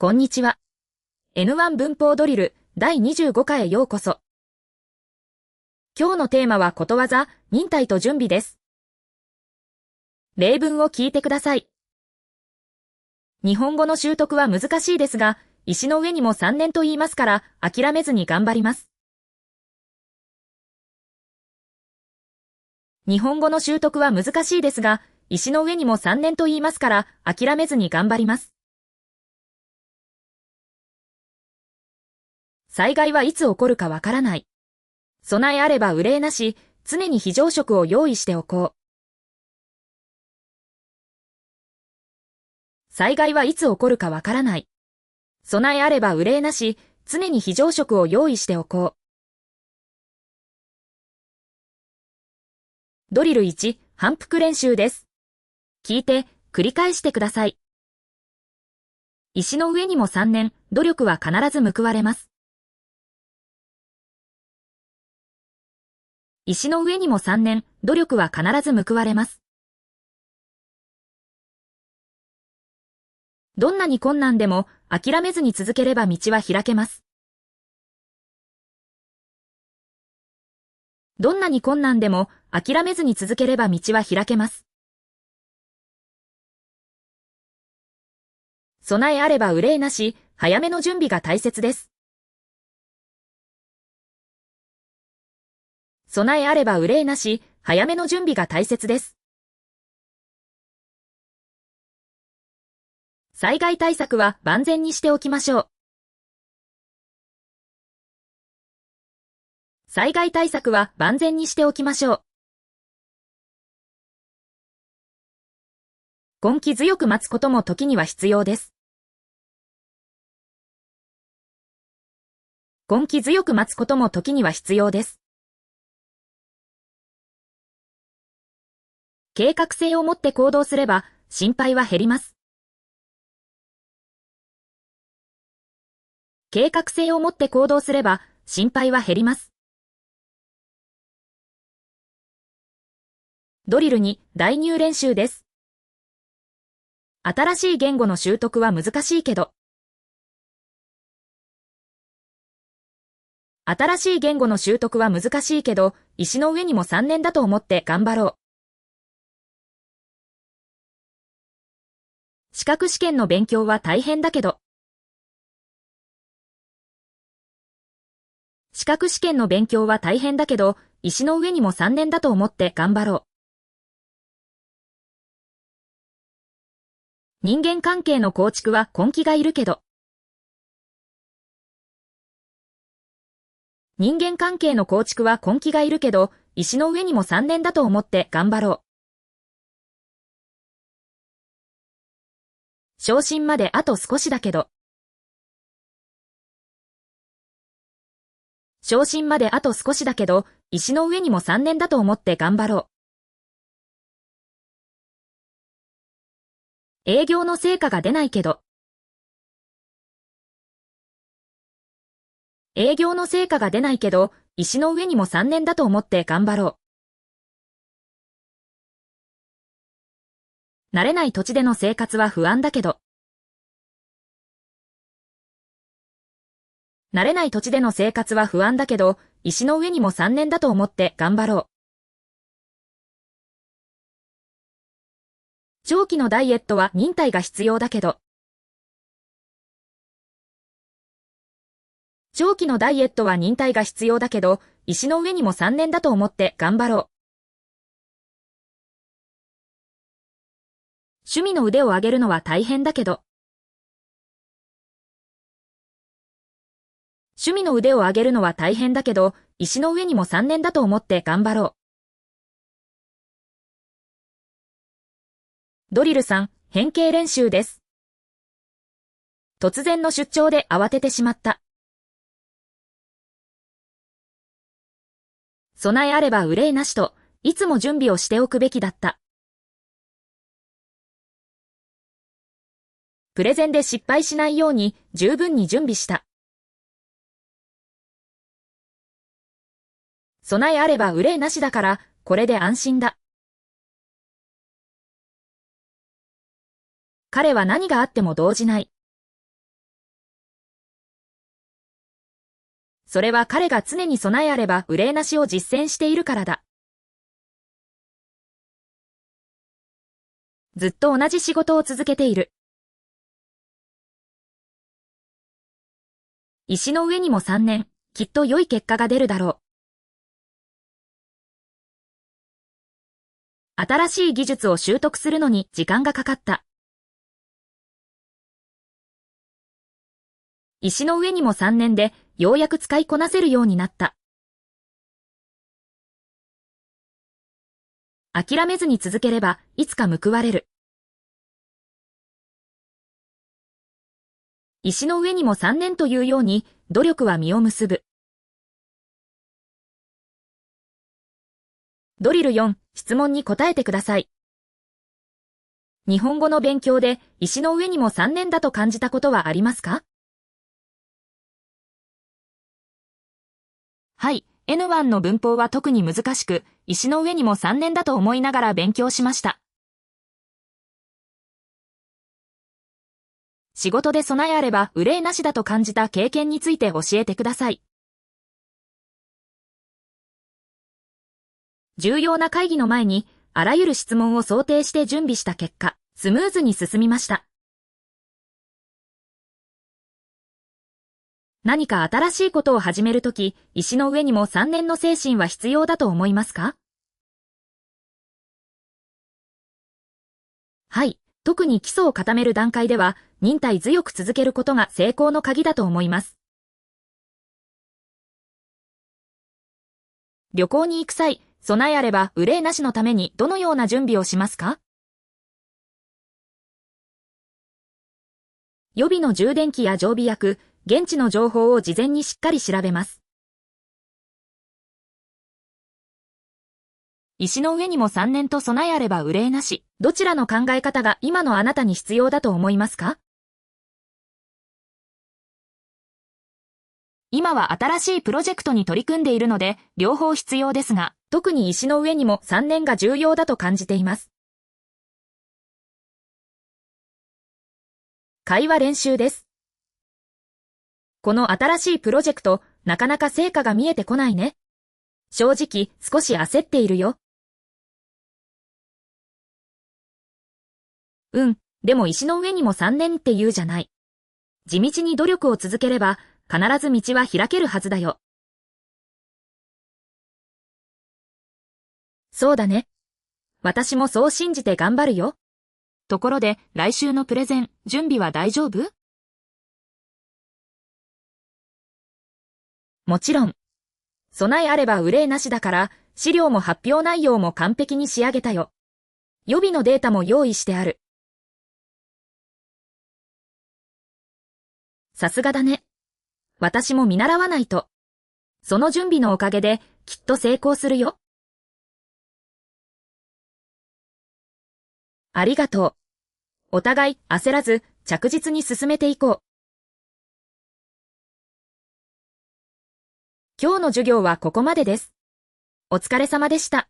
こんにちは。N1 文法ドリル第25課へようこそ。今日のテーマはことわざ、忍耐と準備です。例文を聞いてください。日本語の習得は難しいですが、石の上にも3年と言いますから諦めずに頑張ります。日本語の習得は難しいですが、石の上にも3年と言いますから諦めずに頑張ります。災害はいつ起こるかわからない。備えあれば憂いなし、常に非常食を用意しておこう。災害はいつ起こるかわからない。備えあれば憂いなし、常に非常食を用意しておこう。ドリル1、反復練習です。聞いて、繰り返してください。石の上にも3年、努力は必ず報われます。石の上にも3年、努力は必ず報われます。どんなに困難でも諦めずに続ければ道は開けます。どんなに困難でも諦めずに続ければ道は開けます。備えあれば憂いなし、早めの準備が大切です。備えあれば憂いなし、早めの準備が大切です。災害対策は万全にしておきましょう。災害対策は万全にしておきましょう。根気強く待つことも時には必要です。根気強く待つことも時には必要です。計画性を持って行動すれば心配は減ります。計画性を持って行動すれば心配は減ります。ドリル2、代入練習です。新しい言語の習得は難しいけど。新しい言語の習得は難しいけど、石の上にも3年だと思って頑張ろう。資格試験の勉強は大変だけど。資格試験の勉強は大変だけど、石の上にも3年だと思って頑張ろう。人間関係の構築は根気がいるけど。人間関係の構築は根気がいるけど、石の上にも3年だと思って頑張ろう。昇進まであと少しだけど。昇進まであと少しだけど、石の上にも3年だと思って頑張ろう。営業の成果が出ないけど。営業の成果が出ないけど、石の上にも3年だと思って頑張ろう。慣れない土地での生活は不安だけど。慣れない土地での生活は不安だけど、石の上にも3年だと思って頑張ろう。長期のダイエットは忍耐が必要だけど。長期のダイエットは忍耐が必要だけど、石の上にも3年だと思って頑張ろう。趣味の腕を上げるのは大変だけど。趣味の腕を上げるのは大変だけど、石の上にも3年だと思って頑張ろう。ドリル3、変形練習です。突然の出張で慌ててしまった。備えあれば憂いなしと、いつも準備をしておくべきだった。プレゼンで失敗しないように十分に準備した。備えあれば憂いなしだから、これで安心だ。彼は何があっても動じない。それは彼が常に備えあれば憂いなしを実践しているからだ。ずっと同じ仕事を続けている。石の上にも3年、きっと良い結果が出るだろう。新しい技術を習得するのに時間がかかった。石の上にも3年でようやく使いこなせるようになった。諦めずに続ければいつか報われる。石の上にも3年というように努力は実を結ぶ。ドリル4、質問に答えてください。日本語の勉強で石の上にも3年だと感じたことはありますか？はい、N1 の文法は特に難しく、石の上にも3年だと思いながら勉強しました。仕事で備えあれば憂いなしだと感じた経験について教えてください。重要な会議の前に、あらゆる質問を想定して準備した結果、スムーズに進みました。何か新しいことを始めるとき、石の上にも3年の精神は必要だと思いますか？はい、特に基礎を固める段階では、忍耐強く続けることが成功の鍵だと思います。旅行に行く際、備えあれば憂いなしのためにどのような準備をしますか？予備の充電器や常備薬、現地の情報を事前にしっかり調べます。石の上にも3年と備えあれば憂いなし、どちらの考え方が今のあなたに必要だと思いますか？今は新しいプロジェクトに取り組んでいるので、両方必要ですが、特に石の上にも3年が重要だと感じています。会話練習です。この新しいプロジェクト、なかなか成果が見えてこないね。正直、少し焦っているよ。でも石の上にも3年って言うじゃない。地道に努力を続ければ、必ず道は開けるはずだよ。そうだね。私もそう信じて頑張るよ。ところで、来週のプレゼン、準備は大丈夫？もちろん。備えあれば憂いなしだから、資料も発表内容も完璧に仕上げたよ。予備のデータも用意してある。さすがだね。私も見習わないと。その準備のおかげで、きっと成功するよ。ありがとう。お互い焦らず着実に進めていこう。今日の授業はここまでです。お疲れ様でした。